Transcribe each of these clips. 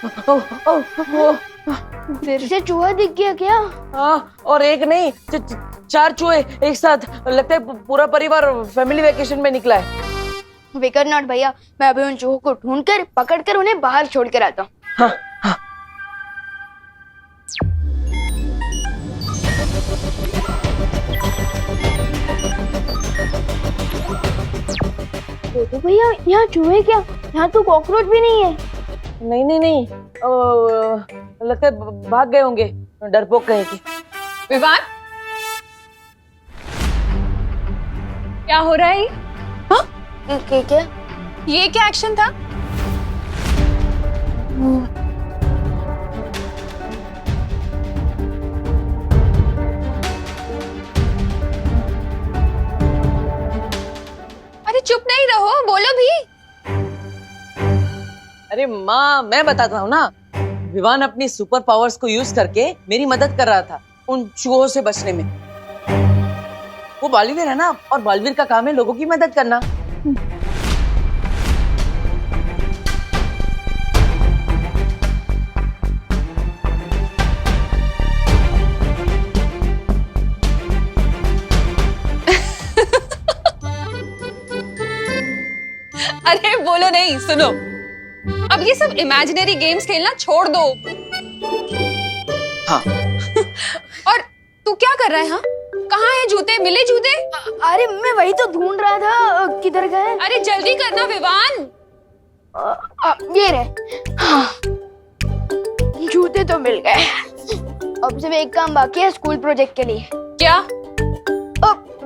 ओ, ओ, ओ, फिर से चूहा दिख गया क्या? हाँ, और एक नहीं 4 चूहे एक साथ। लगता है पूरा परिवार फैमिली वेकेशन में निकला है। विकर नॉट भैया, मैं अभी उन चूहों को ढूंढकर पकड़कर उन्हें बाहर छोड़ कर आता हूँ। हाँ, हाँ। देखो भैया, यहाँ चूहे क्या, यहाँ तो कॉकरोच भी नहीं है। नहीं नहीं नहीं, लगता है भाग गए होंगे, डरपोक कहीं के। विवान, क्या हो रहा है? हाँ? क्या? ये क्या एक्शन था? अरे चुप नहीं रहो, बोलो भी। अरे माँ, मैं बताता हूँ ना। विवान अपनी सुपर पावर्स को यूज करके मेरी मदद कर रहा था उन चूहों से बचने में। वो बालवीर है ना, और बालवीर का काम है लोगों की मदद करना। अरे बोलो नहीं, सुनो, अब ये सब इमेजिनरी गेम्स खेलना छोड़ दो। हाँ। और तू क्या कर रहा है? हाँ, कहाँ है जूते? मिले जूते? अरे मैं वही तो ढूंढ रहा था, किधर गए? अरे जल्दी करना विवान। ये रहे। हाँ, जूते तो मिल गए। अब सिर्फ एक काम बाकी है स्कूल प्रोजेक्ट के लिए। क्या?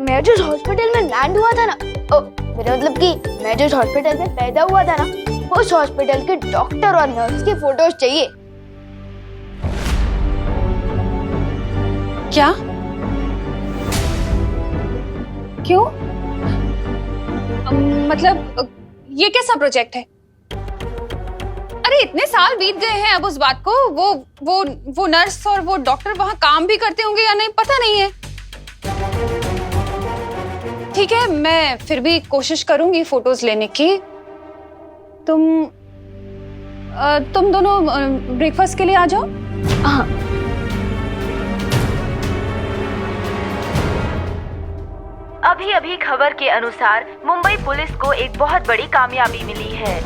मैं जिस हॉस्पिटल में लैंड हुआ था ना, मेरा मतलब कि मैं जिस हॉस्पिटल में पैदा हुआ था ना, उस हॉस्पिटल के डॉक्टर और नर्स की फोटोज चाहिए। क्या? क्यों? मतलब ये कैसा प्रोजेक्ट है? अरे इतने साल बीत गए हैं अब उस बात को। वो नर्स और वो डॉक्टर वहां काम भी करते होंगे या नहीं पता नहीं है। ठीक है, मैं फिर भी कोशिश करूंगी फोटोज लेने की। तुम दोनों ब्रेकफास्ट के लिए आ जाओ। हाँ। अभी खबर के अनुसार मुंबई पुलिस को एक बहुत बड़ी कामयाबी मिली है।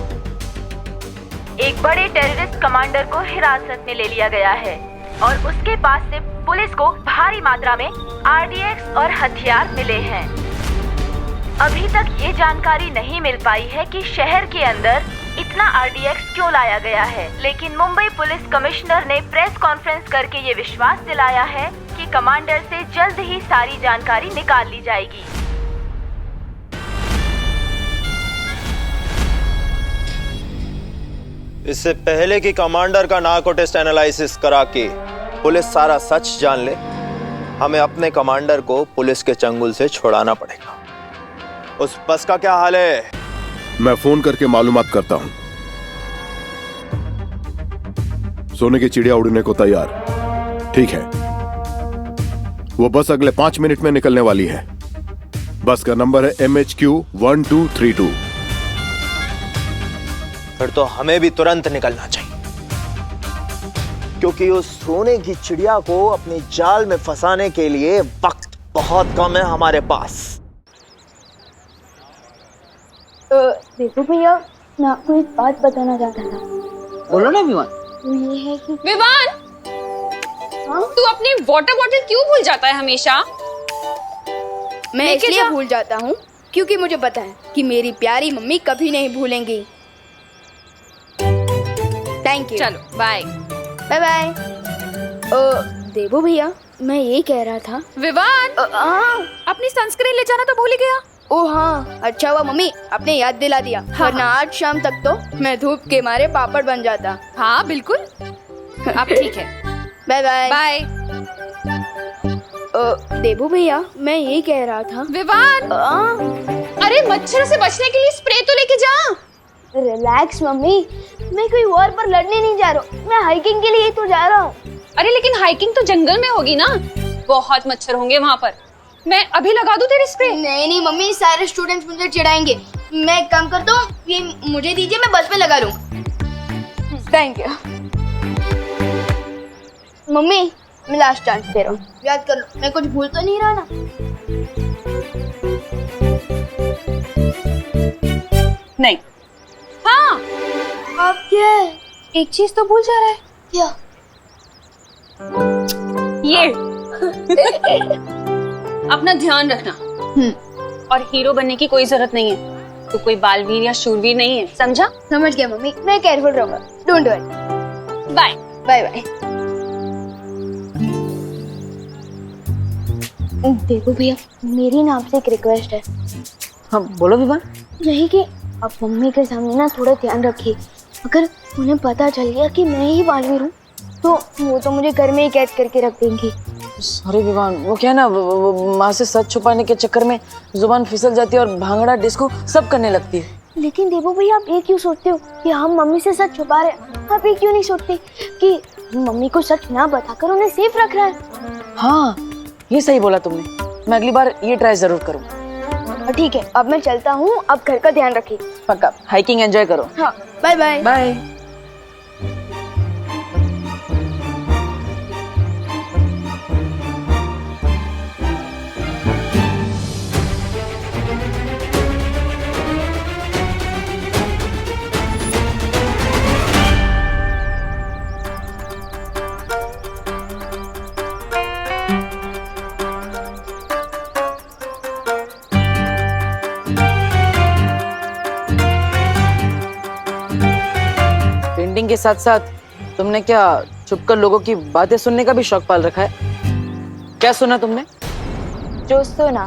एक बड़े टेररिस्ट कमांडर को हिरासत में ले लिया गया है और उसके पास से पुलिस को भारी मात्रा में आरडीएक्स और हथियार मिले हैं। अभी तक ये जानकारी नहीं मिल पाई है कि शहर के अंदर इतना आरडीएक्स क्यों लाया गया है, लेकिन मुंबई पुलिस कमिश्नर ने प्रेस कॉन्फ्रेंस करके ये विश्वास दिलाया है कि कमांडर से जल्द ही सारी जानकारी निकाल ली जाएगी। इससे पहले कि कमांडर का नार्को टेस्ट एनालिसिस करा के पुलिस सारा सच जान ले, हमें अपने कमांडर को पुलिस के चंगुल से छुड़ाना पड़ेगा। उस बस का क्या हाल है? मैं फोन करके मालूमात करता हूं। सोने की चिड़िया उड़ने को तैयार। ठीक है, वो बस अगले 5 मिनट में निकलने वाली है। बस का नंबर है MHQ1232। फिर तो हमें भी तुरंत निकलना चाहिए, क्योंकि उस सोने की चिड़िया को अपने जाल में फंसाने के लिए वक्त बहुत कम है हमारे पास। देखो भैया, मैं आपको एक बात बताना चाहता था। बोलो ना विवान। वो ये है कि विवान, हाँ? तू अपनी वाटर बॉटल क्यों भूल जाता है हमेशा? मैं इसलिए भूल जाता हूँ क्योंकि मुझे पता है कि मेरी प्यारी मम्मी कभी नहीं भूलेंगी। Thank you. चलो बाय। Bye bye. देवो भैया, मैं ये कह रहा था। विवान, अपनी सनस्क्रीन ले जाना तो भूल ही गया। ओ हाँ, अच्छा हुआ मम्मी आपने याद दिला दिया, वरना आज शाम तक तो मैं धूप के मारे पापड़ बन जाता। हाँ बिल्कुल, अब ठीक है। Bye bye. बाय। देवो भैया, मैं ये कह रहा था। विवान, अरे मच्छर से बचने के लिए स्प्रे तो लेके जा। रिलैक्स मम्मी, मैं कोई वॉर पर लड़ने नहीं जा रहा हूँ, मैं हाइकिंग के लिए तो जा रहा हूँ। अरे लेकिन हाइकिंग तो जंगल में होगी ना, बहुत मच्छर होंगे वहाँ पर। मैं अभी लगा दूं तेरे स्प्रे? नहीं मम्मी, सारे स्टूडेंट्स मुझे चिढ़ाएंगे। मैं एक काम करता हूँ, ये मुझे दीजिए, मैं बस में लगा लूँ। Thank you. मम्मी मैं लास्ट चांस दे रहा हूँ, याद कर लो, मैं कुछ भूल तो नहीं रहा ना। नहीं। हाँ, अब क्या है? एक चीज तो भूल जा रहा है। क्या? ये अपना ध्यान रखना। और हीरो बनने की कोई जरूरत नहीं है। तो कोई बालवीर या शूरवीर नहीं है, समझा? समझ गया मम्मी, मैं केयरफुल रहूंगा। Don't worry. Bye. Bye bye. देखो भैया, मेरी ना आपसे एक रिक्वेस्ट है। हाँ बोलो विवान। यही कि आप मम्मी के सामने ना थोड़ा ध्यान रखिए। अगर उन्हें पता चल गया कि मैं ही बालवीर हूँ तो वो तो मुझे घर में ही कैद करके रख देंगी। सॉरी विवान, वो क्या है ना, वो माँ से सच छुपाने के चक्कर में जुबान फिसल जाती है और भांगड़ा डिस्को सब करने लगती है। लेकिन देवो भैया, आप ये क्यों सोचते हो कि हम मम्मी से सच छुपा रहे हैं? आप ये क्यों नहीं सोचते कि मम्मी को सच ना बताकर उन्हें सेफ रख रहा है? हाँ ये सही बोला तुमने, मैं अगली बार ये ट्राई जरूर करूँगा। ठीक है, अब मैं चलता हूँ, अब घर का ध्यान रखिए। पक्का, हाइकिंग एंजॉय करो। हाँ, बाय बाय। बाय। पेंटिंग के साथ साथ तुमने क्या छुपकर लोगों की बातें सुनने का भी शौक पाल रखा है? क्या सुना तुमने? जो सुना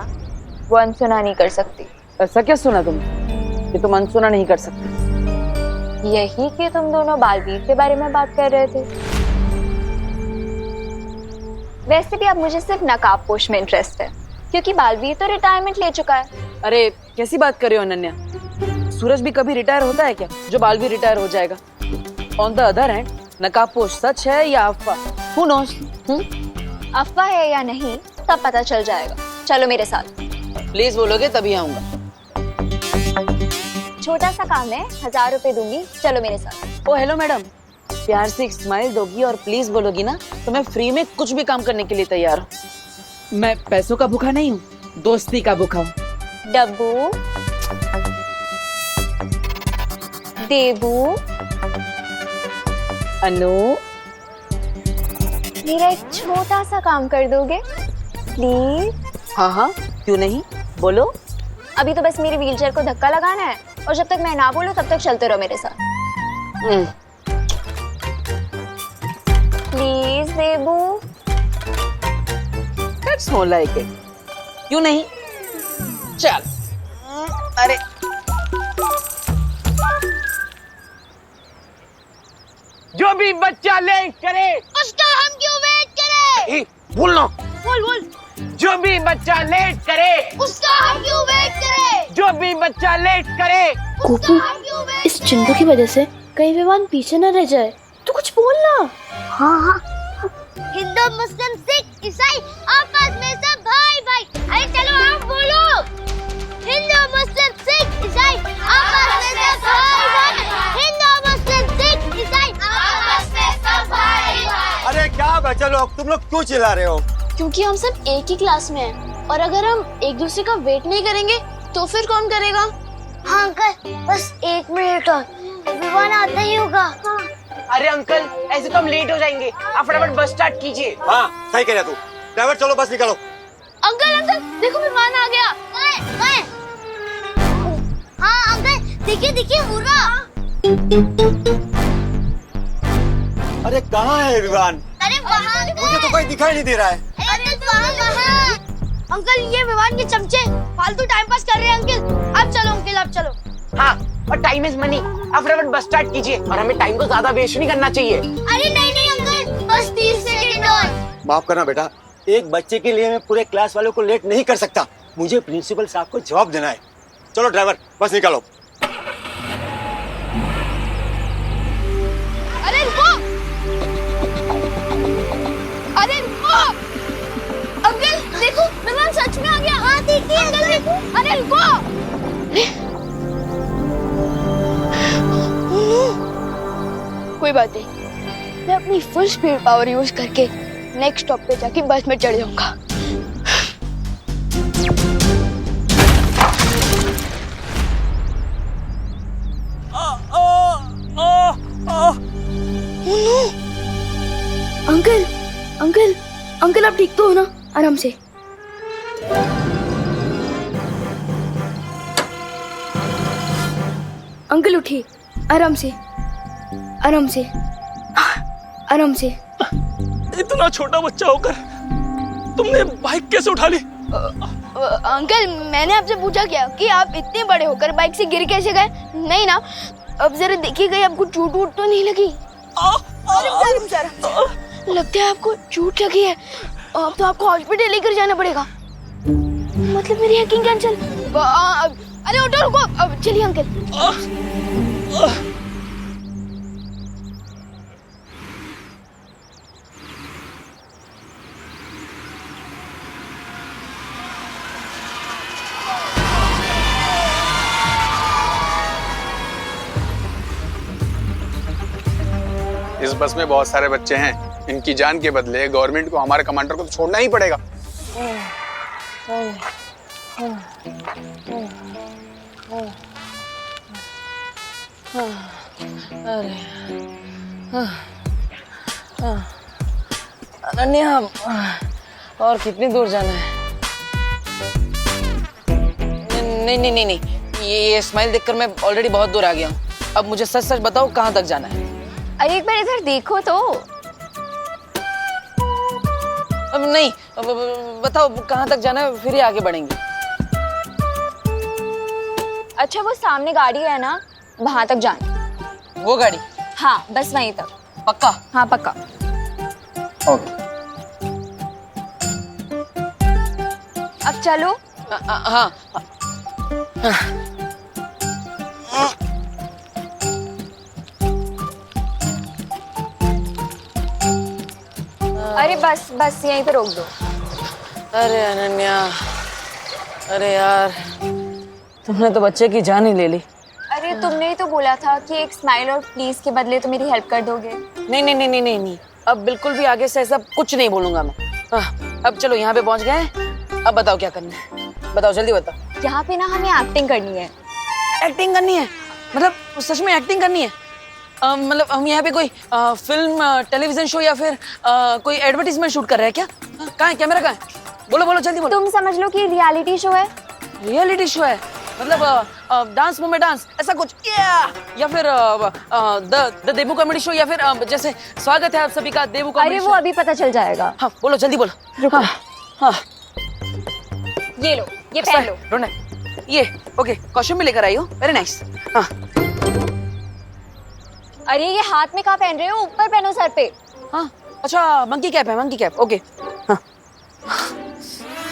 वो अनसुना नहीं कर सकती। ऐसा क्या सुना तुमने कि तुम अनसुना नहीं कर सकती? यही कि तुम दोनों बालवीर के बारे में बात कर रहे थे। वैसे भी अब मुझे सिर्फ नकाबपोश में इंटरेस्ट है, क्योंकि बालवीर तो रिटायरमेंट ले चुका है। अरे कैसी बात कर रहे हो अनन्या, सूरज भी कभी रिटायर होता है क्या जो बाल भी रिटायर हो जाएगा? ऑन द अदर हैंड, नकाबपोश सच है या अफवाह, हु नोस? अफवाह है या नहीं तब पता चल जाएगा। चलो मेरे साथ। प्लीज बोलोगे तभी आऊंगा। छोटा सा काम है, 1000 रुपए दूंगी, चलो मेरे साथ। ओ हेलो मैडम, प्यार से एक स्माइल दोगी और प्लीज बोलोगी ना तो मैं फ्री में कुछ भी काम करने के लिए तैयार हूँ। मैं पैसों का भूखा नहीं हूँ, दोस्ती का भूखा हूँ। डब्बू, देबू, अनु, मेरा एक छोटा सा काम कर दोगे प्लीज? हाँ हाँ क्यों नहीं, बोलो। अभी तो बस मेरी व्हीलचेयर को धक्का लगाना है और जब तक मैं ना बोलूं तब तक चलते रहो मेरे साथ। Please Debu. That's more like it. क्यों नहीं, चल। अरे जो भी बच्चा लेट करे उसका हम क्यों वेट करें? बोलना। बोल। जो भी बच्चा लेट करे उसका हम क्यों वेट करें? जो भी बच्चा लेट करे। गोपू, इस चिंटू की वजह से कहीं विवान पीछे न रह जाए, तो कुछ बोलना। हाँ। हिंदू, मुस्लिम, सिख, ईसाई आपस में सब भाई भाई। अरे चलो आप बोलो। हिंदू, मुस्लिम, सिख, ईसाई आपस में सब भाई भाई। हिंदू, मुस्लिम, सिख, ईसाई आपस में सब भाई भाई। अरे क्या बच्चे लोग, तुम लोग क्यों चिल्ला रहे हो? क्योंकि हम सब एक ही क्लास में हैं और अगर हम एक दूसरे का वेट नहीं करेंगे तो फिर कौन करेगा? हाँ अंकल, बस 1 मिनट और, विवान आता ही होगा। हाँ। अरे अंकल, ऐसे तो हम लेट हो जाएंगे, आप फटाफट बस स्टार्ट कीजिए। हाँ सही कह रहा तू। ड्राइवर चलो बस निकालो। अंकल देखो विमान आ गया। हाँ अंकल, देखिए वो रहा। अरे कहाँ है विमान? अरे वहाँ मुझे तो कोई दिखाई नहीं दे रहा है। वहाँ। अंकल ये विमान के चमचे फालतू टाइम पास कर रहे हैं। अंकल आप चलो, अंकल आप चलो। हाँ, और टाइम इज मनी, आप फटाफट बस स्टार्ट कीजिए और हमें टाइम को ज्यादा वेस्ट नहीं करना चाहिए। अरे नहीं अंकल, बस 30 सेकंड और। माफ करना बेटा, एक बच्चे के लिए मैं पूरे क्लास वालों को लेट नहीं कर सकता। मुझे प्रिंसिपल साहब को जवाब देना है। चलो ड्राइवर बस निकालो। अरे रुको, अंकल देखो विमान सच में आ गया। हाँ देखिए अंकल देखो। अरे रुको। कोई बात नहीं, मैं अपनी फुल स्पीड पावर यूज करके नेक्स्ट स्टॉप पे जाके बस में चढ़ जाऊंगा। अंकल अंकल अंकल आप ठीक तो हो ना? आराम से। अंकल उठिए, आराम से आराम से आराम से। इतना छोटा बच्चा होकर तुमने बाइक कैसे उठा ली? अंकल मैंने आपसे पूछा क्या कि आप इतने बड़े होकर बाइक से गिर कैसे गए? नहीं ना? अब जरा देखिएगा आपको चोट वोट तो नहीं लगी? लगता है आपको चोट लगी है। अब तो आपको हॉस्पिटल लेकर जाना पड़ेगा। मतलब मेरी हैकिंग कैंसिल। अरे ऑटो रुको, अब चलिए अंकल। इस बस में बहुत सारे बच्चे हैं, इनकी जान के बदले गवर्नमेंट को हमारे कमांडर को तो छोड़ना ही पड़ेगा। अनन्या, और कितनी दूर जाना है? नहीं नहीं नहीं नहीं, ये स्माइल देखकर मैं ऑलरेडी बहुत दूर आ गया हूँ। अब मुझे सच सच बताओ कहाँ तक जाना है? अरे एक बार इधर देखो तो। अब नहीं, अब बताओ कहाँ तक जाना है, फिर ही आगे बढ़ेंगे। अच्छा वो सामने गाड़ी है ना, वहां तक जाना। वो गाड़ी? हाँ बस वहीं तक। पक्का? हाँ पक्का। ओके। अब चलो। हाँ। अरे बस बस यहीं पे रोक दो। अरे अनन्या, अरे यार तुमने तो बच्चे की जान ही ले ली। अरे तुमने ही तो बोला था कि एक स्माइल और प्लीज के बदले तो मेरी हेल्प कर दोगे। नहीं नहीं नहीं नहीं नहीं नहीं, अब बिल्कुल भी आगे से ऐसा कुछ नहीं बोलूंगा मैं। अब चलो यहाँ पे पहुँच गए, अब बताओ क्या करना है, बताओ जल्दी बताओ। यहाँ पे ना हमें एक्टिंग करनी है। एक्टिंग करनी है? मतलब सच में एक्टिंग करनी है? मतलब हम यहाँ पे कोई फिल्म टेलीविजन शो या फिर कोई एडवर्टीजमेंट शूट कर रहे हैं क्या? कहाँ है कैमरा, कहाँ है? बोलो बोलो जल्दी बोलो। तुम समझ लो कि रियलिटी शो है। रियलिटी शो है? मतलब डांस मूव में डांस ऐसा कुछ, या फिर द देबू कॉमेडी शो, या फिर जैसे स्वागत है आप सभी का देबू कॉमेडी अरे शो। वो अभी पता चल जाएगा। हाँ बोलो जल्दी बोलो। रुको। हाँ ये लो, ये पहन लो। रोना, ये ओके, कॉस्ट्यूम भी लेकर आई हो, वेरी नाइस। हाँ अरे ये हाथ में कहाँ पहन रहे हो? ऊपर पहनो सर पे। हाँ अच्छा, मंकी कैप है, मंकी कैप, ओके। हाँ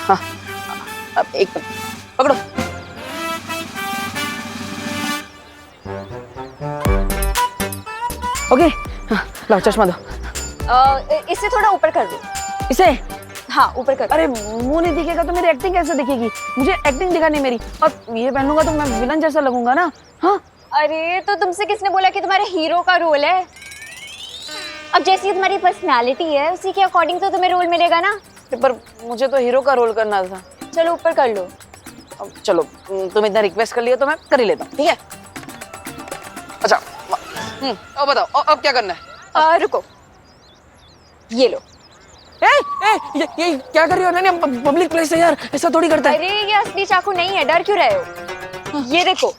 हाँ, अब एक मिनट पकड़ो। ओके हाँ, लो चश्मा दो। इससे थोड़ा ऊपर कर दो। इसे? हाँ ऊपर कर दो। अरे मुंह नहीं दिखेगा तो मेरी एक्टिंग कैसे दिखेगी? मुझे एक्टिंग दिखानी है मेरी, और ये पहन लूंगा तो मैं विलन जैसा लगूंगा ना। हाँ अरे तो तुमसे किसने बोला कि तुम्हारे हीरो का रोल है? अब जैसी तुम्हारी पर्सनालिटी है उसी के अकॉर्डिंग तो तुम्हें रोल मिलेगा ना। पर मुझे तो हीरो का रोल करना था। चलो ऊपर कर लो। अब चलो, तुम इतना रिक्वेस्ट कर लिया तो मैं कर ही लेता हूँ, ठीक है? अच्छा अब बताओ अब क्या करना है? रुको, ये लो। ये क्या कर रही हो अनन्या? पब्लिक प्लेस है यार, ऐसा थोड़ी करता है। अरे ये असली चाकू नहीं है, डर क्यों रहे हो? ये देखो।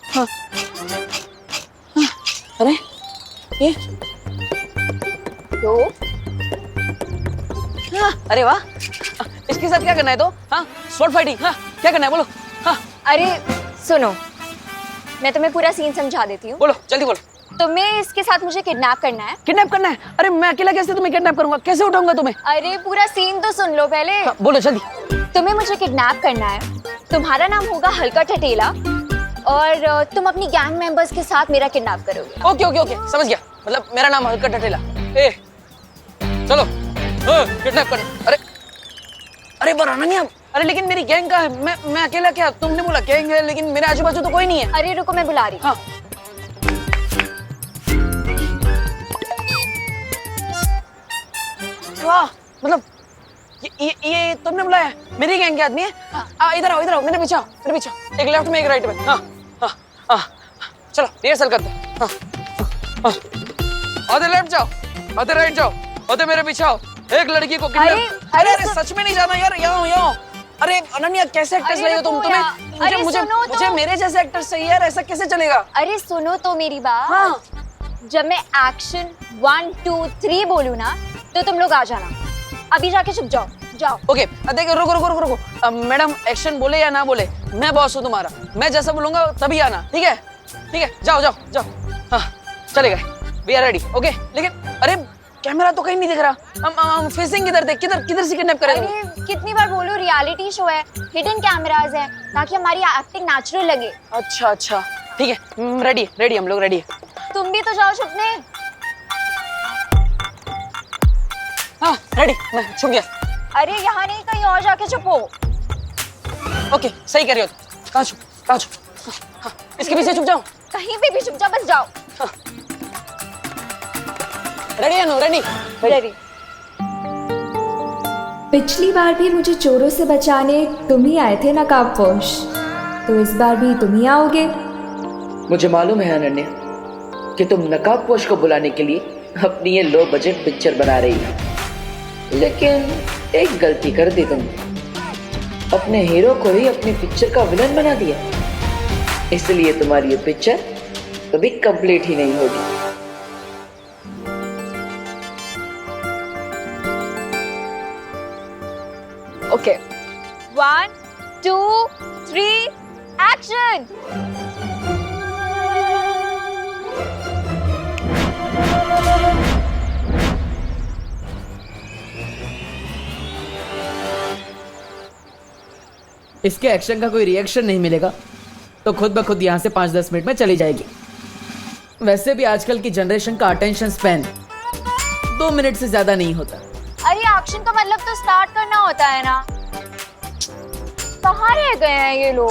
अरे ये तो अरे वाह, इसके साथ क्या करना है? तो हाँ स्वॉर्ड फाइटिंग, हाँ क्या करना है बोलो। हाँ अरे सुनो, मैं तुम्हें पूरा सीन समझा देती हूँ। बोलो जल्दी बोलो। तुम्हें इसके साथ मुझे किडनैप करना है। किडनैप करना है? अरे मैं अकेला कैसे तुम्हें किडनैप करूंगा? कैसे उठाऊंगा तुम्हें? अरे पूरा सीन तो सुन लो पहले। हाँ, बोलो जल्दी। तुम्हें मुझे किडनैप करना है, तुम्हारा नाम होगा हल्का ठटेला, और तुम अपनी गैंग मेंबर्स के साथ मेरा किडनैप करोगे। ओके ओके ओके, समझ गया। मतलब मेरा नाम हल्का ठटेला। चलो किडनैप करना। अरे पर अनन्या, अरे लेकिन मेरी गैंग का है, मैं अकेला क्या? तुमने बोला गैंग है, लेकिन मेरे आजू बाजू तो कोई नहीं है। अरे रुको, मैं बुला रही हूँ। हाँ मतलब ये तुमने बुलाया? मेरी गैंग के आदमी है? इधर आओ मेरे पीछे आओ, मेरे पीछे आओ। एक लेफ्ट में एक राइट में। हाँ चलो रिहर्सल करते हैं। आधे लेफ्ट जाओ, आधे राइट जाओ, आधे मेरे पीछे आओ। एक लड़की को अरे सच में नहीं जाना यार, यहाँ अरे अनन्या कैसे एक्टर्स लगे हो तुम? तुम्हें मुझे मेरे जैसे एक्टर्स चाहिए यार, ऐसा कैसे चलेगा? अरे सुनो तो मेरी बात। हाँ। जब मैं एक्शन 1 2 3 बोलूँ ना तो तुम लोग आ जाना। अभी जाके चुप जाओ। ओके देखो रुको। मैडम एक्शन बोले या ना बोले, मैं बॉस हूँ तुम्हारा, मैं जैसा बोलूंगा तभी आना। ठीक है जाओ। हाँ चलेगा, वी आर रेडी। ओके लेकिन अरे कैमरा तो कहीं नहीं दिख रहा, हम फेसिंग किधर देख, किधर से किडनैप करेंगे? अरे कितनी बार बोलूं, रियलिटी शो है, हिडन कैमरास है, ताकि हमारी एक्टिंग नेचुरल लगे। अच्छा ठीक है, रेडी हम लोग रेडी है। तुम भी तो जाओ छुपने। हाँ रेडी, मैं छुप गया। अरे यहाँ नहीं, कहीं और जाके छुपो। ओके सही कर रही हो। कहाँ छुप? हाँ, इसके पीछे छुप जाओ। कहीं पे भी छुप जाओ, बस जाओ। रेडी है? रेडी। पिछली बार भी मुझे चोरों से बचाने तुम ही आए थे नकाबपोश, तो इस बार भी तुम ही आओगे। मुझे मालूम है अनन्या कि तुम नकाबपोश को बुलाने के लिए अपनी ये लो बजट पिक्चर बना रही हो, लेकिन एक गलती कर दी तुमने, अपने हीरो को ही अपनी पिक्चर का विलन बना दिया। इसलिए तुम्हारी ये पिक्चर कभी कंप्लीट ही नहीं होगी। Okay 1 2 3 action. इसके एक्शन का कोई रिएक्शन नहीं मिलेगा तो खुद ब खुद यहाँ से 5-10 मिनट में चली जाएगी। वैसे भी आजकल की जनरेशन का अटेंशन स्पैन 2 मिनट से ज्यादा नहीं होता। अरे एक्शन का मतलब तो स्टार्ट करना होता है ना। कहाँ रह गए हैं ये लोग?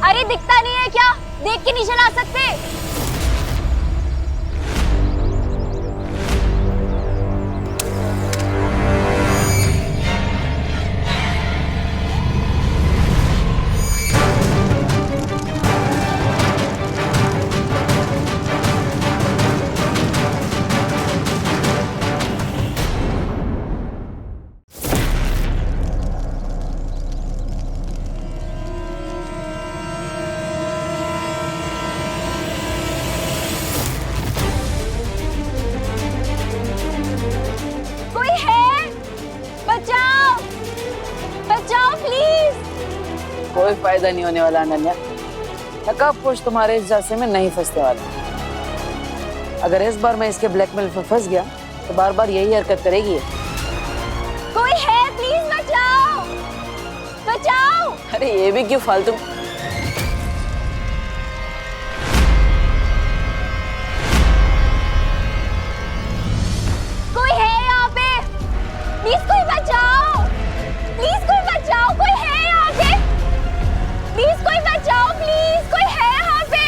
अरे दिखता नहीं है क्या? देख के नहीं चला सकते? कोई फायदा नहीं होने वाला अनन्या, नकाबपोश तुम्हारे इस झांसे में नहीं फंसने वाला। अगर इस बार मैं इसके ब्लैकमेल में फंस गया तो बार बार यही हरकत करेगी। कोई है? प्लीज बचाओ। अरे ये भी क्यों फालतू? कोई है यहाँ पे? प्लीज कोई बचाओ। कोई है यहाँ पे? प्लीज कोई बचाओ। प्लीज कोई है यहाँ पे?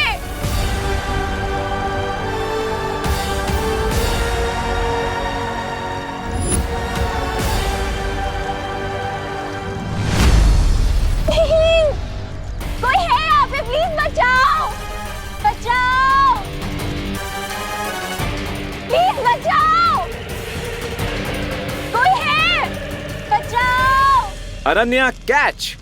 कोई है यहाँ पे? प्लीज बचाओ। प्लीज बचाओ। कोई है? बचाओ। अनन्या कैच।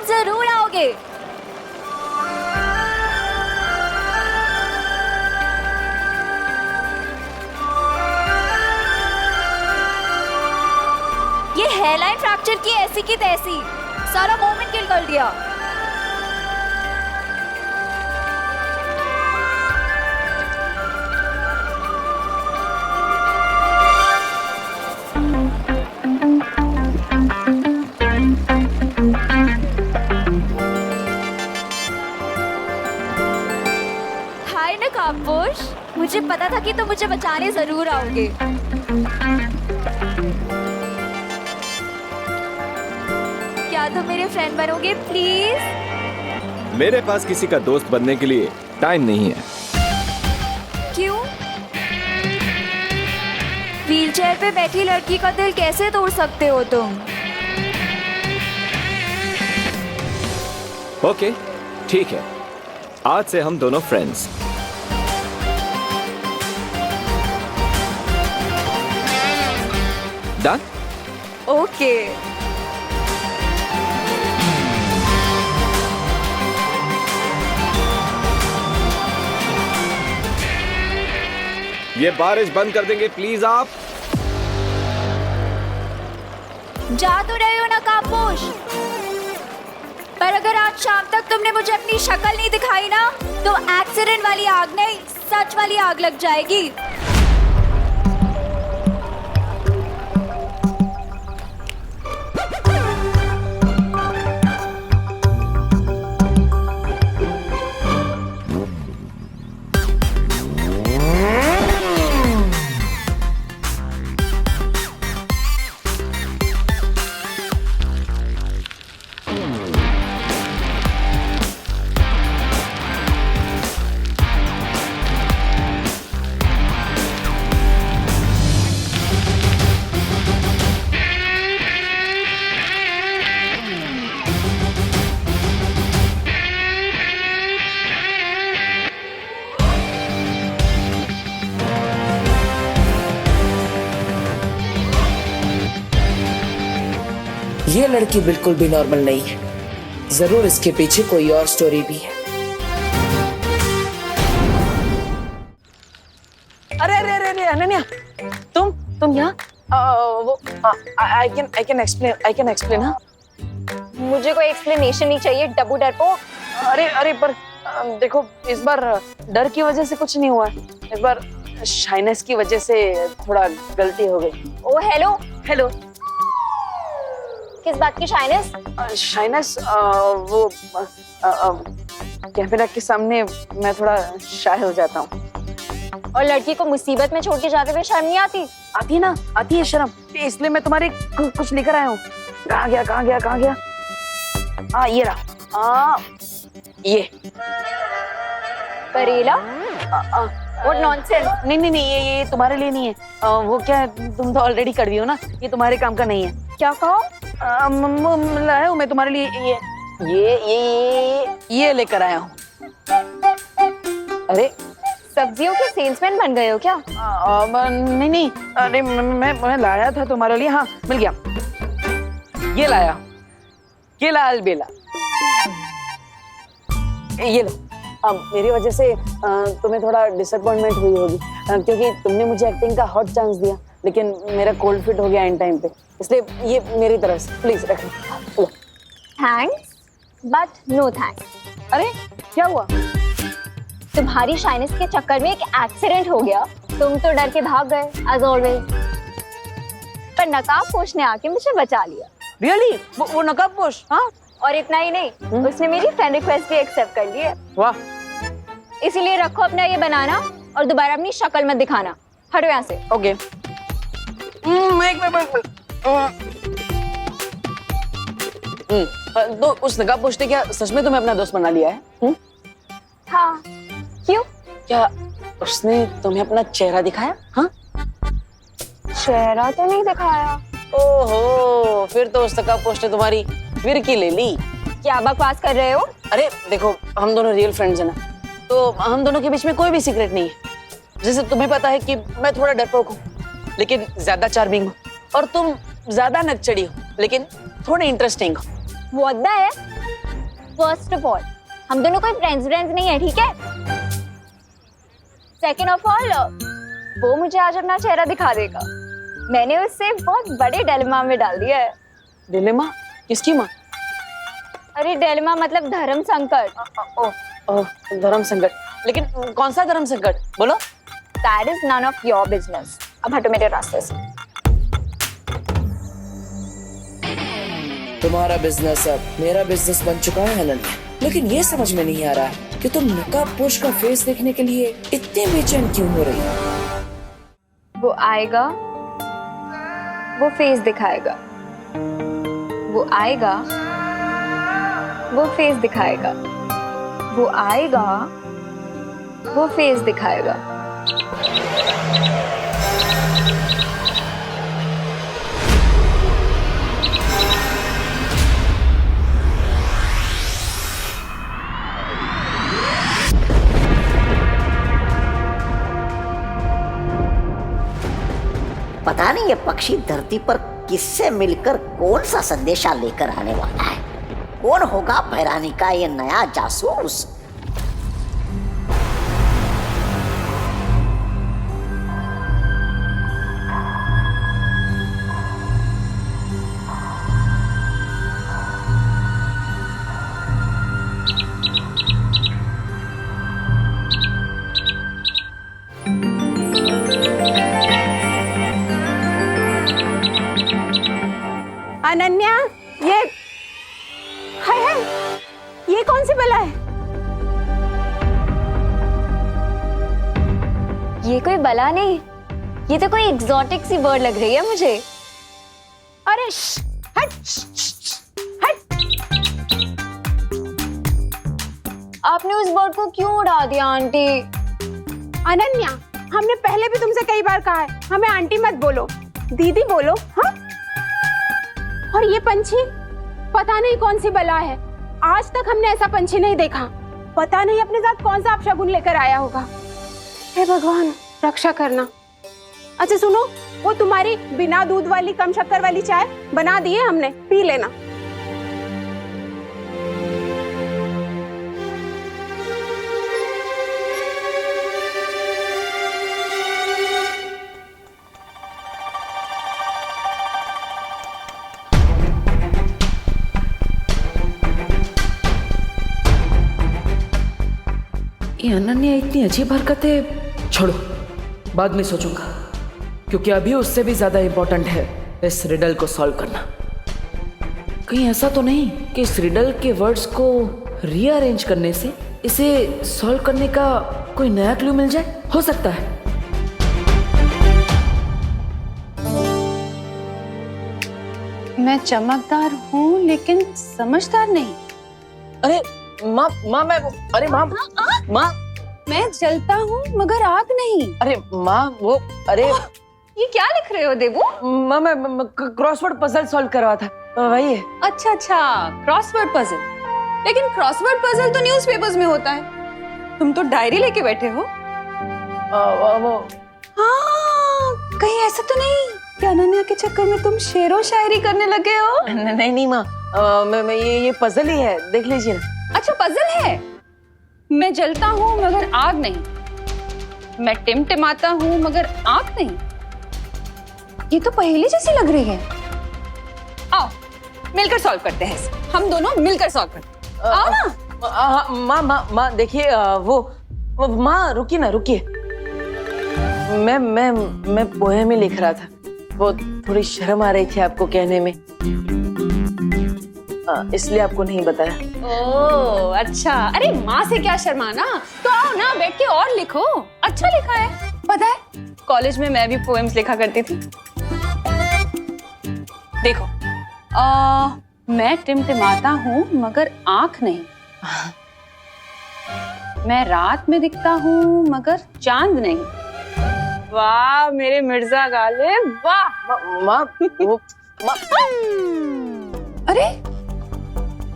जरूर आओगे। ये हेयरलाइन फ्रैक्चर की ऐसी की तैसी, सारा मोमेंट किल कर दिया। हाय नकाबपोश, मुझे पता था कि तुम मुझे बचाने जरूर आओगे। क्या तुम मेरे फ्रेंड बनोगे प्लीज? मेरे पास किसी का दोस्त बनने के लिए टाइम नहीं है। क्यों? व्हीलचेयर पे बैठी लड़की का दिल कैसे तोड़ सकते हो तुम? ओके, ठीक है, आज से हम दोनों फ्रेंड्स। डन? ओके। ये बारिश बंद कर देंगे प्लीज आप? जा तो रहे हो नकाबपोश, पर अगर आज शाम तक तुमने मुझे अपनी शक्ल नहीं दिखाई ना, तो एक्सीडेंट वाली आग नहीं, सच वाली आग लग जाएगी। ये लड़की बिल्कुल भी नॉर्मल नहीं है, जरूर इसके पीछे कोई और स्टोरी भी है। अरे अरे अरे अरे अनन्या, तुम यहाँ? वो आई कैन एक्सप्लेन। हाँ, मुझे कोई एक्सप्लेनेशन नहीं चाहिए डब्बू डरपोक। अरे पर देखो, इस बार डर की वजह से कुछ नहीं हुआ, इस बार शाइनेस की वजह से थोड़ा गलती हो गई। ओ हेलो हेलो। किस बात की शाइनेस? शाइनेस वो कैमरा के सामने मैं थोड़ा शाय हो जाता हूँ। और लड़की को मुसीबत में छोड़ के जाते हुए शर्म नहीं आती? आती है शर्म, इसलिए मैं तुम्हारे कुछ लेकर आया हूँ। कहाँ गया? ये रहा। ये करेला? What nonsense? नहीं, ये तुम्हारे लिए नहीं है। वो क्या है, तुम तो ऑलरेडी कड़वी हो ना, ये तुम्हारे काम का नहीं है। क्या कहो? लाया हूँ मैं तुम्हारे लिए ये लेकर आया हूँ। अरे सब्जियों के सेल्समैन बन गए हो क्या? नहीं, अरे मैं लाया था तुम्हारे लिए। हाँ, मिल गया। ये लाया, ये लाल बेला, ये लो। अब मेरी वजह से तुम्हें थोड़ा डिसअपॉइंटमेंट हुई होगी, क्योंकि तुमने मुझे एक्टिंग का हॉट चांस दिया, लेकिन मेरा कोल्ड फिट हो गया इन टाइम पे, इसलिए ये मेरी तरफ से प्लीज रख लो। Thanks but no thanks. अरे क्या हुआ? तुम्हारी शाइनेस के चक्कर में एक एक्सीडेंट हो गया, तुम तो डर के भाग गए एज ऑलवेज, पर नकाबपोश ने आके मुझे बचा लिया। रियली? वो नकाबपोश? हाँ, और इतना ही नहीं, उसने मेरी फ्रेंड रिक्वेस्ट भी एक्सेप्ट कर ली है। वाह। इसीलिए रखो अपना ये बनाना और दोबारा अपनी शक्ल मत दिखाना। हटो यहाँ से। ओके। तो उस नकाबपोश ने क्या सच में तुम्हें अपना दोस्त बना लिया है? हाँ। क्यों? क्या उसने तुम्हें अपना चेहरा दिखाया? हाँ, चेहरा तो नहीं दिखाया। ओहो, फिर तो उस नकाबपोश ने तुम्हारी फिरकी ले ली। क्या बकवास कर रहे हो? अरे देखो, हम दोनों रियल फ्रेंड्स हैं ना, तो हम दोनों के बीच में कोई भी सीक्रेट नहीं है। जैसे तुम्हें पता है कि मैं थोड़ा डरपोक हूँ, लेकिन ज्यादा चार्मिंग हूँ, और तुम ज्यादा नकचड़ी हो, लेकिन थोड़ी इंटरेस्टिंग हो। वो अद्दा है, फर्स्ट ऑफ ऑल हम दोनों कोई फ्रेंड्स नहीं है, ठीक है? सेकेंड ऑफ ऑल वो मुझे आज अपना चेहरा दिखा देगा। मैंने उससे बहुत बड़े डिलेमा में डाल दिया है। डिलेमा? किसकी माँ? अरे डिलेमा मतलब धर्म संकट। ओह, धर्म संकट। लेकिन कौन सा धर्म संकट, बोलो? That is none of your business। अब हटो मेरे रास्ते से। तुम्हारा बिजनेस अब मेरा बिजनेस बन चुका है अनन्या, लेकिन ये समझ में नहीं आ रहा है कि तुम नकाबपोश का फेस देखने के लिए इतने बेचैन क्यों हो रही हो? वो आएगा, वो फेस दिखाएगा। वो आएगा, वो फेस दिखाएगा। वो आएगा, वो फेस दिखाएगा। पता नहीं ये पक्षी धरती पर किससे मिलकर कौन सा संदेशा लेकर आने वाला है। कौन होगा भैरानी का ये नया जासूस? अनन्या, ये हाय हाय, ये कौन सी बला है? ये कोई बला नहीं, ये तो कोई एग्जॉटिक सी बर्ड लग रही है मुझे। अरे हट, हट। आपने उस बर्ड को क्यों उड़ा दिया आंटी? अनन्या, हमने पहले भी तुमसे कई बार कहा है, हमें आंटी मत बोलो, दीदी बोलो। हाँ, और ये पंछी पता नहीं कौन सी बला है, आज तक हमने ऐसा पंछी नहीं देखा। पता नहीं अपने साथ कौन सा अपशगुन लेकर आया होगा। हे भगवान, रक्षा करना। अच्छा सुनो, वो तुम्हारी बिना दूध वाली कम शक्कर वाली चाय बना दी है हमने, पी लेना। ये अनन्या इतनी अजीब हरकतें छोड़ो, बाद में सोचूंगा, क्योंकि अभी उससे भी ज्यादा इंपॉर्टेंट है इस रिडल को सॉल्व करना। कहीं ऐसा तो नहीं कि इस रिडल के वर्ड्स को रीअरेंज करने से इसे सॉल्व करने का कोई नया क्लू मिल जाए? हो सकता है। मैं चमकदार हूँ लेकिन समझदार नहीं। अरे माँ, अरे माँ, माँ, मैं जलता हूँ मगर आग नहीं। अरे माँ, वो अरे ये क्या लिख रहे हो देवू? माँ, मैं क्रॉसवर्ड पजल सॉल्व कर रहा था, वही है। अच्छा अच्छा, क्रॉसवर्ड पजल। लेकिन क्रॉसवर्ड पजल तो न्यूज़पेपर्स में होता है, तुम तो डायरी लेके बैठे हो। हाँ, कहीं ऐसा तो नहीं कि अनन्या के चक्कर में तुम शेरो शायरी करने लगे हो? नहीं नहीं माँ, मैं ये पजल ही है, देख लीजिए ना। अच्छा पजल है। मैं जलता हूँ मगर आग नहीं, मैं टिमटिमाता हूँ मगर आंख नहीं। ये तो पहेली जैसी लग रही है। आओ मिलकर सॉल्व करते हैं, हम दोनों मिलकर सॉल्व करते हैं। आओ ना। माँ देखिए, वो माँ रुकिए ना, रुकिए। मैं पोएम में लिख रहा था, वो थोड़ी शर्म आ रही थी आपको कहने में, इसलिए आपको नहीं बताया। ओह अच्छा, अरे माँ से क्या शर्माना, तो आओ ना बैठ के और लिखो, अच्छा लिखा है। पता है कॉलेज में मैं भी पोएम्स लिखा करती थी। देखो, मैं टिमटिमाता हूँ मगर आंख नहीं, मैं रात में दिखता हूँ मगर चांद नहीं। वाह मेरे मिर्जा गालिब, वाह। माँ, अरे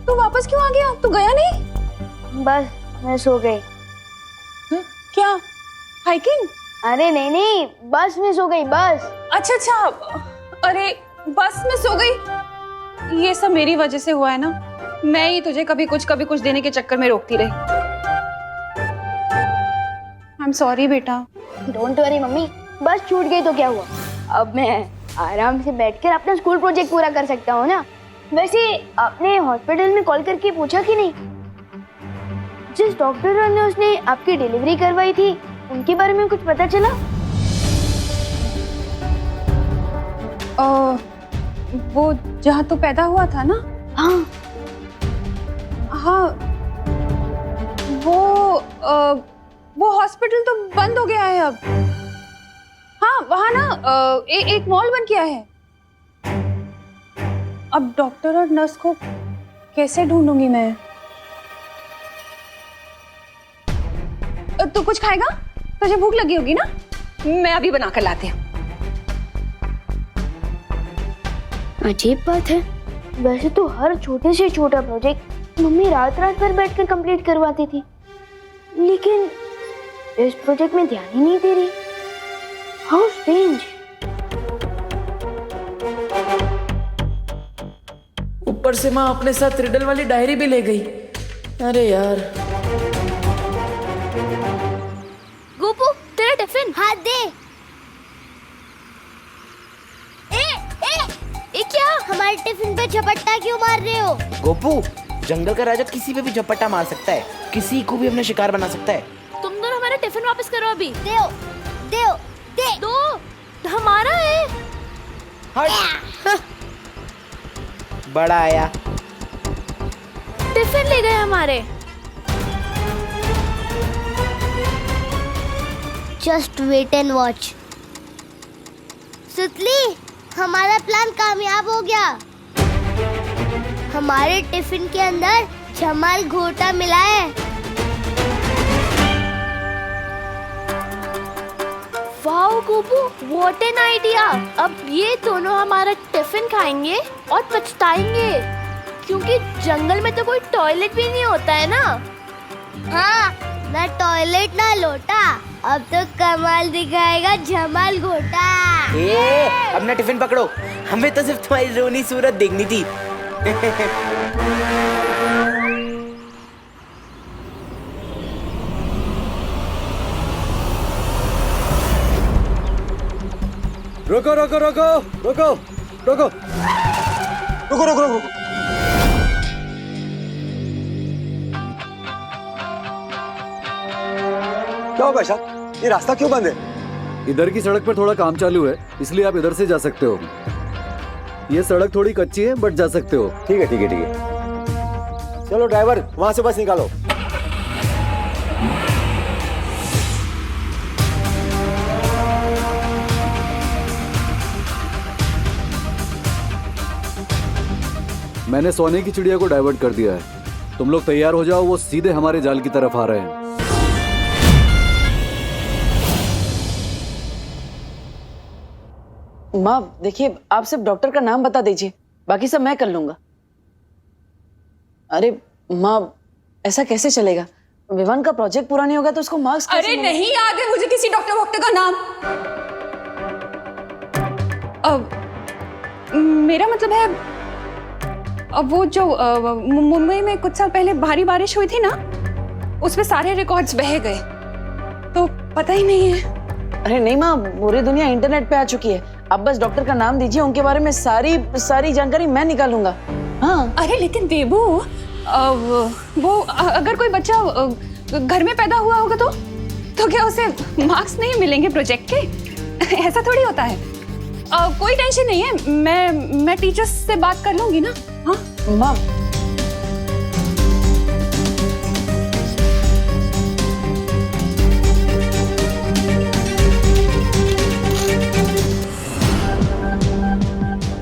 तू वापस क्यों आ गया? तू गया नहीं? बस मैं सो गई। क्या हाइकिंग? अरे नहीं, बस में सो गई, बस। अच्छा अच्छा, अरे बस में सो गई, ये सब मेरी वजह से हुआ है ना। मैं ही तुझे कभी कुछ देने के चक्कर में रोकती रही। आई एम सॉरी बेटा। डोंट वरी मम्मी, बस छूट गई तो क्या हुआ, अब मैं आराम से बैठकर अपना स्कूल प्रोजेक्ट पूरा कर सकता हूँ ना। वैसे आपने हॉस्पिटल में कॉल करके पूछा कि नहीं, जिस डॉक्टर ने उसने आपकी डिलीवरी करवाई थी उनके बारे में कुछ पता चला? वो जहाँ तो पैदा हुआ था ना? हाँ हाँ, वो हॉस्पिटल तो बंद हो गया है अब। हाँ वहाँ ना एक मॉल बन गया है। अब डॉक्टर और नर्स को कैसे ढूंढूंगी मैं? तू कुछ खाएगा? तुझे भूख लगी होगी ना, मैं अभी बना कर लाती हूँ। अजीब बात है, वैसे तो हर छोटे से छोटा प्रोजेक्ट मम्मी रात भर बैठकर कंप्लीट करवाती थी, लेकिन इस प्रोजेक्ट में ध्यान ही नहीं दे रही। How strange. ऊपर से माँ अपने साथ रिडल वाली डायरी भी ले गई। अरे यार। गोपू तेरा टिफिन। हाथ दे। ए क्या, हमारे टिफिन पे झपट्टा क्यों मार रहे हो? गोपू, जंगल का राजा किसी पे भी झपट्टा मार सकता है, किसी को भी अपना शिकार बना सकता है। तुम दोनों हमारा टिफिन वापस करो अभी। दे दो, हमारा है। हट। बड़ा आया, टिफिन ले गए हमारे। Just wait and watch. सुतली, हमारा प्लान कामयाब हो गया। हमारे टिफिन के अंदर जमाल घोटा मिला है। Wow Gopu, what an idea. अब ये दोनों हमारा टिफिन खाएंगे और पछताएंगे, क्योंकि जंगल में तो कोई टॉयलेट भी नहीं होता है ना। हाँ, ना टॉयलेट ना लोटा, अब तो कमाल दिखाएगा जमाल घोटा। अपना टिफिन पकड़ो, हमें तो सिर्फ तुम्हारी रोनी सूरत देखनी थी। रोको रोको रोको रोको रोको रुको रुको रुको। क्या हो भाई साहब, ये रास्ता क्यों बंद है? इधर की सड़क पर थोड़ा काम चालू है, इसलिए आप इधर से जा सकते हो। ये सड़क थोड़ी कच्ची है, बट जा सकते हो। ठीक है ठीक है ठीक है। चलो ड्राइवर, वहां से बस निकालो। मैंने सोने की चिड़िया को डाइवर्ट कर दिया है। तुम लोग तैयार हो जाओ, वो सीधे हमारे जाल की तरफ आ रहे हैं। माँ देखिए, आप सिर्फ डॉक्टर का नाम बता दीजिए, बाकी सब मैं कर लूंगा। अरे माँ, ऐसा कैसे चलेगा? विवान का प्रोजेक्ट पूरा नहीं होगा तो उसको मार्क्स कैसे अरे नहीं याद है मुझे किसी डॉक्टर वॉक्टर का नाम। अब मेरा मतलब है, अब वो जो मुंबई में कुछ साल पहले भारी बारिश हुई थी ना, उसमें सारे रिकॉर्ड्स बह गए, तो पता ही नहीं है। अरे नहीं माँ, पूरी दुनिया इंटरनेट पे आ चुकी है। आप बस डॉक्टर का नाम दीजिए, उनके बारे में सारी जानकारी मैं निकालूंगा। हाँ। अरे लेकिन देबू, वो अगर कोई बच्चा घर में पैदा हुआ होगा तो क्या उसे मार्क्स नहीं मिलेंगे प्रोजेक्ट के? ऐसा थोड़ी होता है। कोई टेंशन नहीं है, मैं टीचर्स से बात कर लूंगी ना। हाँ माँ,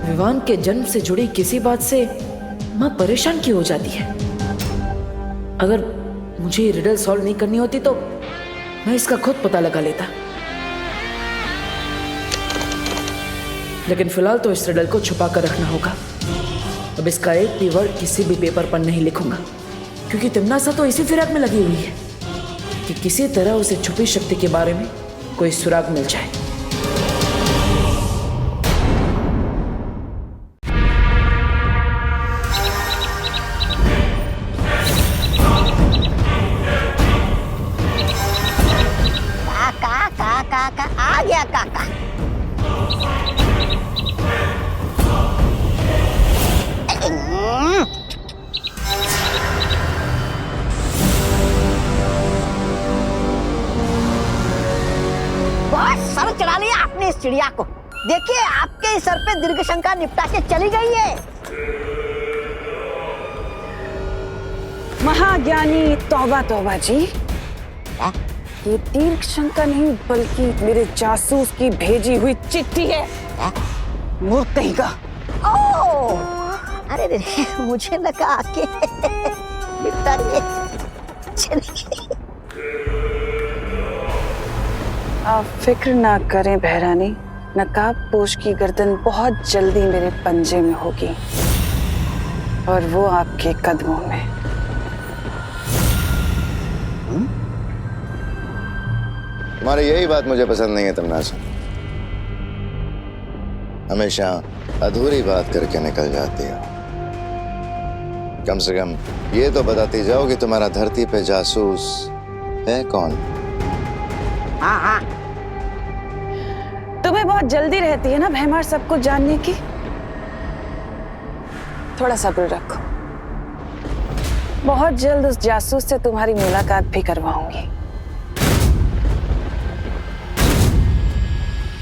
विवान के जन्म से जुड़ी किसी बात से माँ परेशान क्यों हो जाती है? अगर मुझे ये रिडल सॉल्व नहीं करनी होती तो मैं इसका खुद पता लगा लेता, लेकिन फिलहाल तो इस रिडल को छुपा कर रखना होगा। अब इसका एक भी वर्ड किसी भी पेपर पर नहीं लिखूंगा, क्योंकि तिमनासा तो इसी फिराक में लगी हुई है कि किसी तरह उसे छुपी शक्ति के बारे में कोई सुराग मिल जाए। इस चिड़िया को। देखिए आपके सर पे दीर्घ शंका निपटा के चली गई है। महाज्ञानी तौबा तौबा जी, ये दीर्घ शंका नहीं बल्कि मेरे जासूस की भेजी हुई चिट्ठी है। मूर्ख कहीं का। ओह, अरे रे, मुझे लगा आके निपटा के चली गई। आप फिक्र ना करें बहरानी, नकाबपोश की गर्दन बहुत जल्दी मेरे पंजे में होगी और वो आपके कदमों में। तुम्हारी यही बात मुझे पसंद नहीं है तमन्नासा। हमेशा अधूरी बात करके निकल जाती हो। कम से कम ये तो बताती जाओ कि तुम्हारा धरती पे जासूस है कौन? हाँ हाँ, तुम्हें बहुत जल्दी रहती है ना भैमार सब कुछ जानने की। थोड़ा सब्र रखो, बहुत जल्द उस जासूस से तुम्हारी मुलाकात भी करवाऊंगी।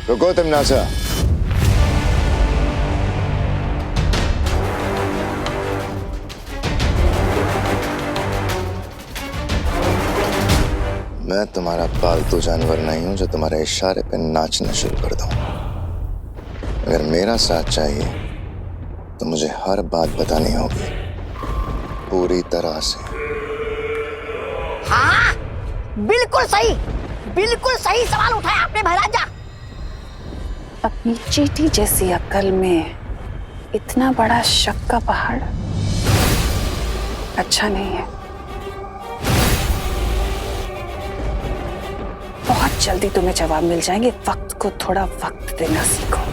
रुको तमन्नासा, मैं तुम्हारा पालतू जानवर नहीं हूं जो तुम्हारे इशारे पे नाचना शुरू कर दूं। अगर मेरा साथ चाहिए तो मुझे हर बात बतानी होगी पूरी तरह से। हाँ, बिल्कुल सही सवाल उठाया आपने महाराजा। अपनी चींटी जैसी अक्ल में इतना बड़ा शक का पहाड़ अच्छा नहीं है। बहुत जल्दी तुम्हें जवाब मिल जाएंगे। वक्त को थोड़ा वक्त देना सीखो,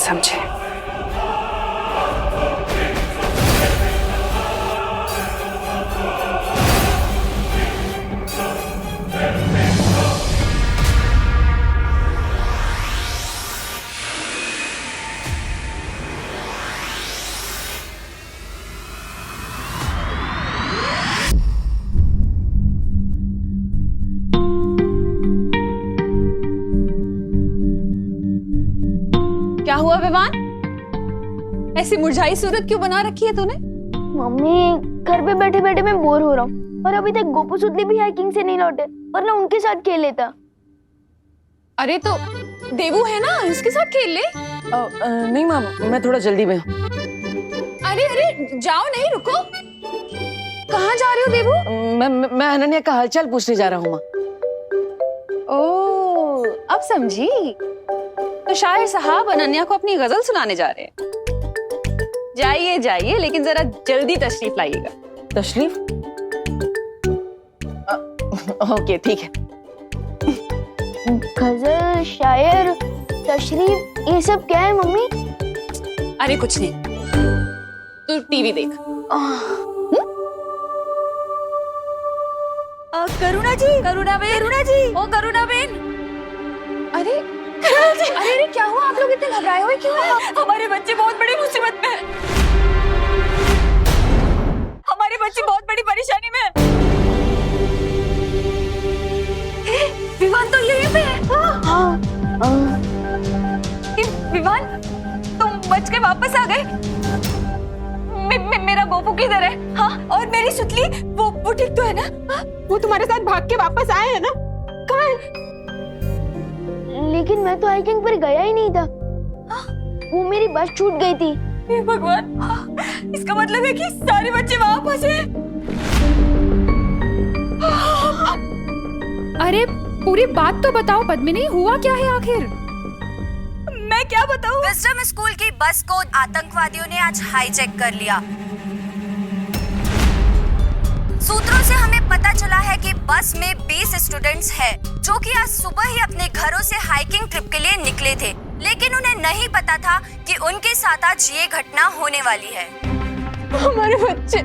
समझे? क्या हुआ विवान? ऐसी मुरझाई सूरत क्यों बना रखी है तूने? मम्मी, घर पे बैठे बैठे मैं बोर हो रहा हूँ और अभी तक गोपू सुतली भी हाइकिंग से नहीं लौटे, वरना उनके साथ खेल लेता। अरे तो देवू है ना, इसके साथ खेल ले। नहीं माँ, मैं थोड़ा जल्दी में हूँ। अरे जाओ, नहीं रुको। कहाँ जा रहे हो देवू? मैं अनन्या का हालचाल पूछने जा रहा हूँ माँ। ओह, अब समझी। तो शायर साहब अनन्या को अपनी गजल सुनाने जा रहे हैं। जाइए जाइए, लेकिन जरा जल्दी तशरीफ लाइएगा। तशरीफ? ओके, ठीक है। गजल, शायर, तशरीफ, ये सब क्या है मम्मी? अरे कुछ नहीं, तू टीवी देख। करुणा जी, करुणा जी, ओ करुणा बेन। अरे अरे क्या हुआ? आप लोग इतने घबराए हुए क्यों हैं? हमारे बच्चे बहुत बड़ी मुसीबत में हैं। हमारे बच्चे बहुत बड़ी परेशानी में हैं। विवान तो यहीं पे है। विवान, तुम बच के वापस आ गए। मेरा गोपू किधर है? हाँ, और मेरी सुतली, वो ठीक तो है ना? वो तुम्हारे साथ भाग के वापस आए हैं ना? कहाँ है? लेकिन मैं तो हाइकिंग पर गया ही नहीं था। वो मेरी बस छूट गई थी। हे भगवान, इसका मतलब है कि सारे बच्चे वहां फंसे। अरे पूरी बात तो बताओ पद्मिनी, हुआ क्या है आखिर? मैं क्या बताऊं? विजडम स्कूल की बस को आतंकवादियों ने आज हाईजैक कर लिया। सूत्रों से हमें पता चला है कि बस में 20 स्टूडेंट्स हैं, जो कि आज सुबह ही अपने घरों से हाइकिंग ट्रिप के लिए निकले थे, लेकिन उन्हें नहीं पता था कि उनके साथ आज ये घटना होने वाली है। हमारे बच्चे,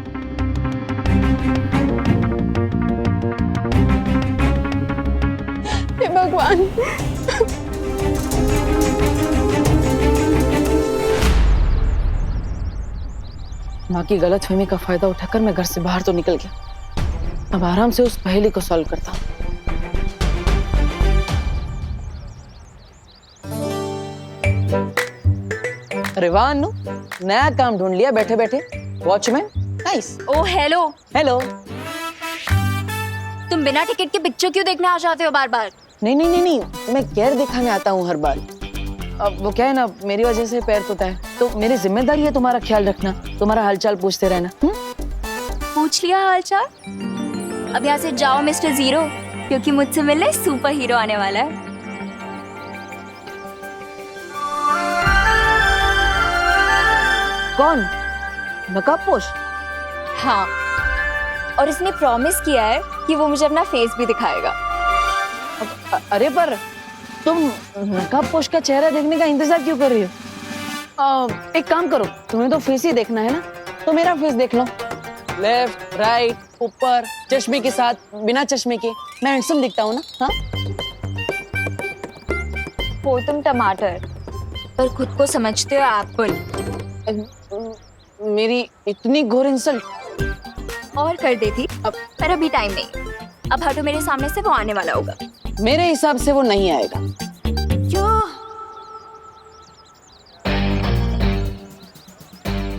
हे भगवान। माँ की गलतफहमी का फायदा उठाकर मैं घर से बाहर तो निकल गया। अब आराम से उस पहेली को सॉल्व करता हूँ। अरे वाह अनु, नया काम ढूंढ लिया बैठे बैठे। Watchman, nice. Oh hello. Hello. तुम बिना टिकट के पिक्चर क्यों देखने आ जाते हो बार बार? नहीं नहीं नहीं नहीं, मैं केयर दिखाने आता हूँ हर बार। अब वो क्या है ना, मेरी वजह से पैर टूटा है, तो मेरी जिम्मेदारी है तुम्हारा ख्याल रखना, तुम्हारा हालचाल पूछते रहना। पूछ लिया हालचाल? अब यहाँ से जाओ मिस्टर जीरो, क्योंकि मुझसे मिलने सुपर हीरो आने वाला है। कौन? नकाबपोश? हाँ, और इसने प्रॉमिस किया है कि वो मुझे अपना फेस भी दिखाएगा। अरे पर तुम नकाबपोश का चेहरा देखने का इंतजार क्यों कर रही हो? एक काम करो, तुम्हें तो फेस ही देखना है ना, तो मेरा फेस देख लो। लेफ्ट, राइट, ऊपर, चश्मे के साथ, बिना चश्मे के, मैं हैंडसम दिखता हूँ ना? हाँ? हो तुम टमाटर, पर खुद को समझते हो एप्पल। मेरी इतनी घोर इंसल्ट और कर देती, पर अभी टाइम नहीं। अब हटो मेरे सामने से, वो आने वाला होगा। मेरे हिसाब से वो नहीं आएगा। क्यों?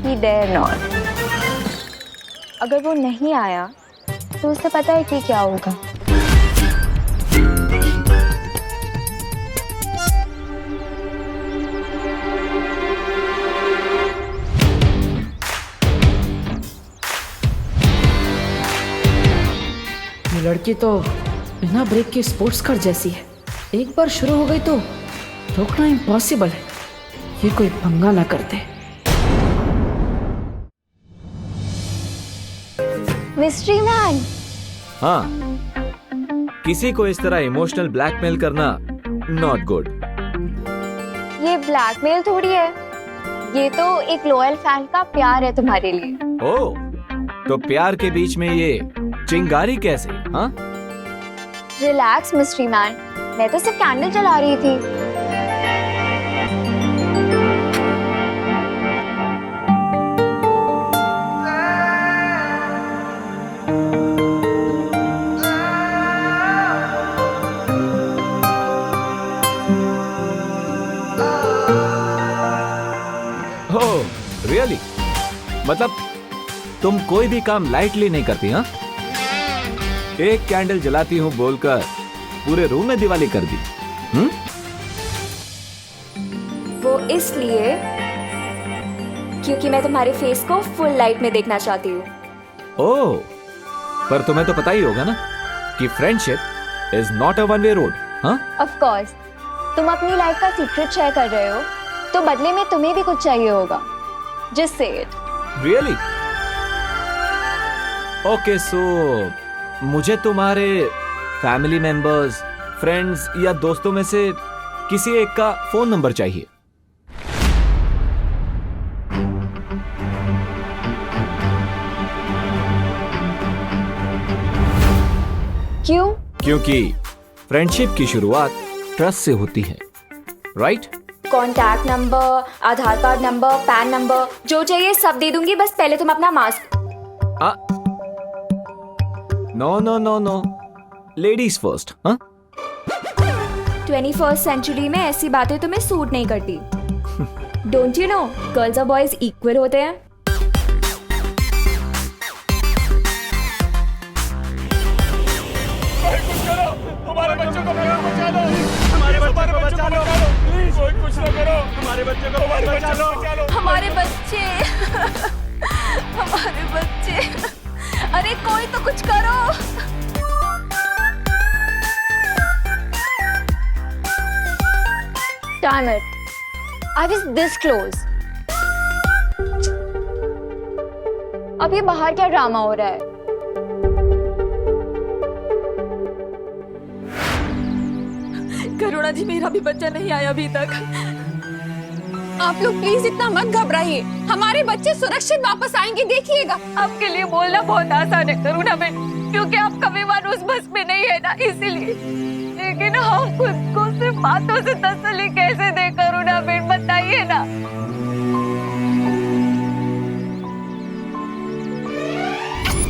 He dare not। अगर वो नहीं आया तो उसे पता है कि क्या होगा। ये लड़की तो बिना ब्रेक के स्पोर्ट्स कार जैसी है। एक बार शुरू हो गई तो रोकना इम्पॉसिबल है। ये कोई पंगा ना करते। Mystery man. हाँ, किसी को इस तरह इमोशनल ब्लैकमेल करना नॉट गुड। ये ब्लैकमेल थोड़ी है, ये तो एक लॉयल फैन का प्यार है तुम्हारे लिए। ओह, तो प्यार के बीच में ये चिंगारी कैसे? हाँ, रिलैक्स मिस्ट्री मैन, मैं तो सिर्फ कैंडल जला रही थी। ओह, रियली? मतलब तुम कोई भी काम लाइटली नहीं करती? हाँ, एक कैंडल जलाती हूँ बोलकर पूरे रूम में दिवाली कर दी। वो इसलिए क्योंकि मैं तुम्हारे फेस को फुल लाइट में देखना चाहती हूँ। ओह, पर तुम्हें तो पता ही होगा ना कि friendship is not a one way road. हाँ, ऑफ कोर्स, तुम अपनी लाइफ का सीक्रेट शेयर कर रहे हो, तो बदले में तुम्हें भी कुछ चाहिए होगा। Just say it. Really? Okay, सो मुझे तुम्हारे फैमिली मेंबर्स, फ्रेंड्स या दोस्तों में से किसी एक का फोन नंबर चाहिए। क्यों? क्योंकि फ्रेंडशिप की शुरुआत ट्रस्ट से होती है, right? Contact number, Aadhaar card number, PAN number, जो चाहिए सब दे दूंगी, बस पहले तुम अपना मास्क। No no no no, ladies first. हाँ, 21st सेंचुरी में ऐसी बातें तुम्हें सूट नहीं करती। डोंट यू नो, गर्ल्स और बॉयज इक्वल होते हैं। हमारे बच्चों को बचा लो, हमारे बच्चों को बचा लो, प्लीज कोई कुछ ना करो, हमारे बच्चों को बचा लो, हमारे बच्चे, हमारे बच्चे, अरे कोई तो कुछ करो। Damn it, I was this close. अब ये बाहर क्या ड्रामा हो रहा है? करुणा जी, मेरा भी बच्चा नहीं आया अभी तक। आप लोग प्लीज इतना मत घबराइए, हमारे बच्चे सुरक्षित वापस आएंगे, देखिएगा। आपके लिए बोलना बहुत आसान है करुणा बेन, क्योंकि आपका विमान उस बस में नहीं है ना, इसीलिए। लेकिन हम खुद को सिर्फ बातों से तसल्ली कैसे दे करुणा बेन, बताइए ना।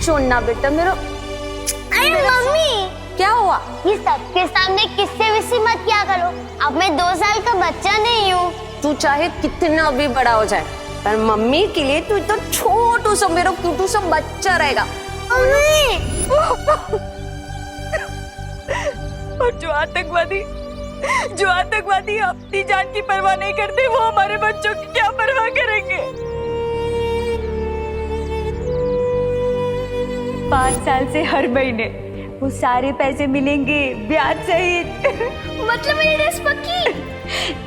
छोड़ना बेटा मेरा। अरे मम्मी, क्या हुआ? ये सबके सामने किससे विसी मत किया करो। अब मैं 2 साल का बच्चा नहीं हूँ। तू चाहे कितना भी बड़ा हो जाए, पर मम्मी के लिए तू तो छोटू सा मेरा क्यूटू सा बच्चा रहेगा। और जो आतंकवादी अपनी जान की परवाह नहीं करते, वो हमारे बच्चों की क्या परवाह करेंगे? 5 साल से हर महीने वो सारे पैसे मिलेंगे ब्याज सहित। मतलब मेरी ड्रेस पक्की?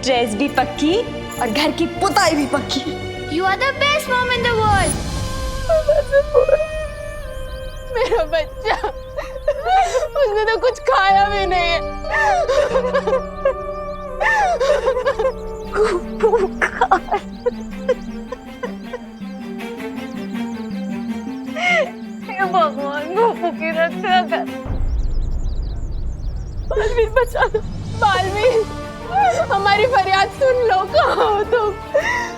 ड्रेस भी पक्की और घर की पुताई भी पक्की। You are the best mom in the world. मेरा बच्चा, उसने तो कुछ खाया भी नहीं है। भगवान गोपू की रक्षा कर। बालवीर बचा लो, बालवीर, हमारी फरियाद सुन लो। कहाँ हो तुम?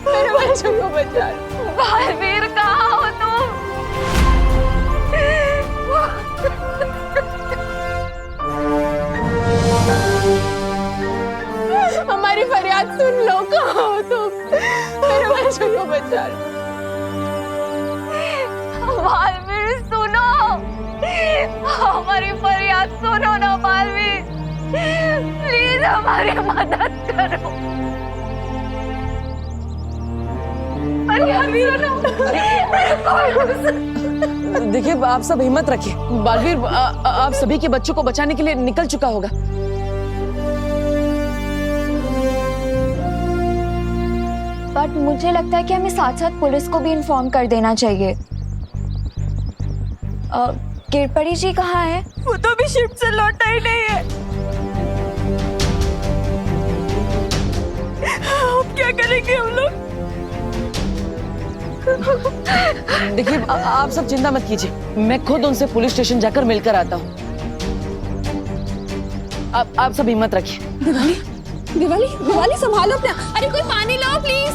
मेरे बच्चों को बचा लो। बालवीर कहाँ हो तुम? हमारी फरियाद सुन लो। कहाँ हो तुम? मेरे बच्चों को बचा लो। बालवीर सुनो, हमारी फरियाद सुनो ना बालवीर, प्लीज हमारी मदद करो। देखिए, आप सब हिम्मत रखिए। बालवीर आप सभी के बच्चों को बचाने के लिए निकल चुका होगा। बट मुझे लगता है कि हमें साथ साथ पुलिस को भी इन्फॉर्म कर देना चाहिए। किरपरी जी कहाँ है? वो तो अभी शिफ्ट से लौटा ही नहीं है। अब क्या करेंगे हम लोग? देखिए, आप सब चिंता मत कीजिए, मैं खुद उनसे पुलिस स्टेशन जाकर मिलकर आता हूँ। आप सब हिम्मत रखिए। दिवाली संभालो अपना। अरे कोई पानी लाओ प्लीज।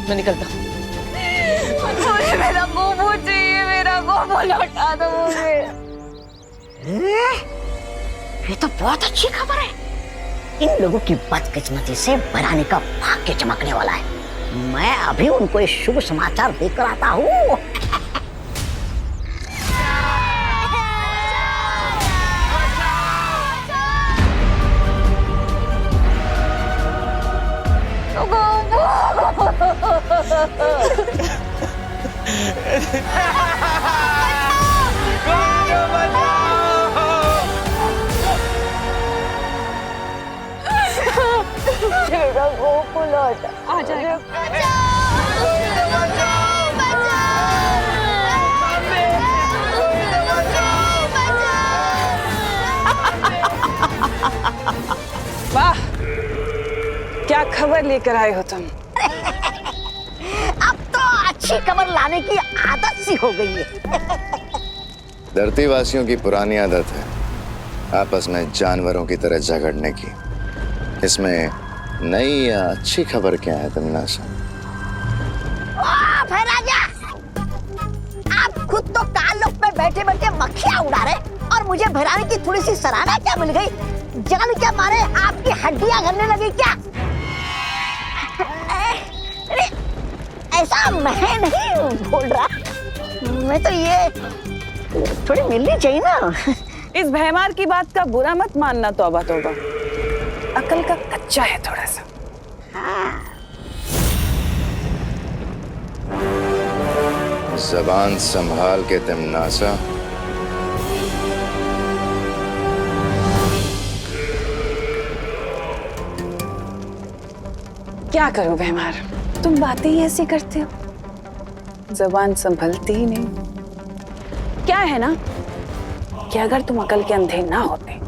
मैं निकलता हूँ। मुझे मेरा गोबू चाहिए, मेरा गोबू लौटा दो मुझे। ये तो बहुत अच्छी खबर है। इन लोगों की बदकिस्मती से भैरानी का भाग्य चमकने वाला है। मैं अभी उनको एक शुभ समाचार देकर आता हूँ। मेरा गोपू लौटा। आ जाएगा। वाह, क्या खबर लेकर आए हो तुम? अब तो अच्छी खबर लाने की आदत सी हो गई है। धरती वासियों की पुरानी आदत है आपस में जानवरों की तरह झगड़ने की। इसमें नई या अच्छी खबर क्या है तमन्नासा? राजा, आप खुद तो कालोक में बैठे बैठे मक्खियां उड़ा रहे और मुझे भैरानी की थोड़ी सी सराहना क्या मिल गई? जान क्या मारे आपकी हड्डियां गलने लगी क्या? ऐसा मैं नहीं बोल रहा, मैं तो ये थोड़ी मिलनी चाहिए ना। इस भैमार की बात का बुरा मत मानना। तौबा तौबा, अकल का कच्चा है थोड़ा सा। जबान संभाल के तमन्नासा। क्या करूं भैमार, तुम बातें ही ऐसी करते हो, जबान संभलती ही नहीं। क्या है ना कि अगर तुम अकल के अंधे ना होते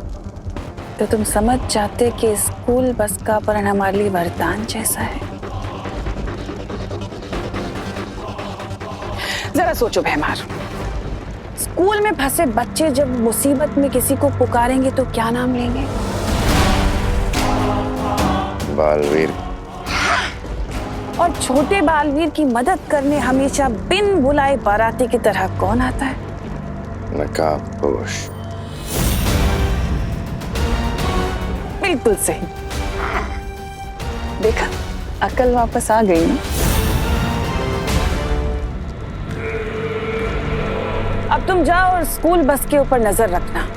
तो तुम समझ जाते कि स्कूल बस का अपहरण हमारे लिए वरदान जैसा है। जरा सोचो भैमार, स्कूल में फंसे बच्चे जब मुसीबत में किसी को पुकारेंगे तो क्या नाम लेंगे? बालवीर। और छोटे बालवीर की मदद करने हमेशा बिन बुलाए बाराती की तरह कौन आता है? नकाबपोश। बिल्कुल सही। देखा, अकल वापस आ गई ना। अब तुम जाओ और स्कूल बस के ऊपर नजर रखना।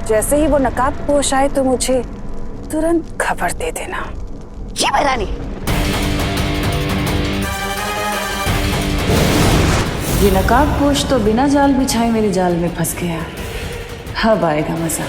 जैसे ही वो नकाबपोश आए तो मुझे तुरंत खबर दे देना। जी महारानी। ये नकाबपोश तो बिना जाल बिछाए मेरे जाल में फंस गया। अब आएगा मजा।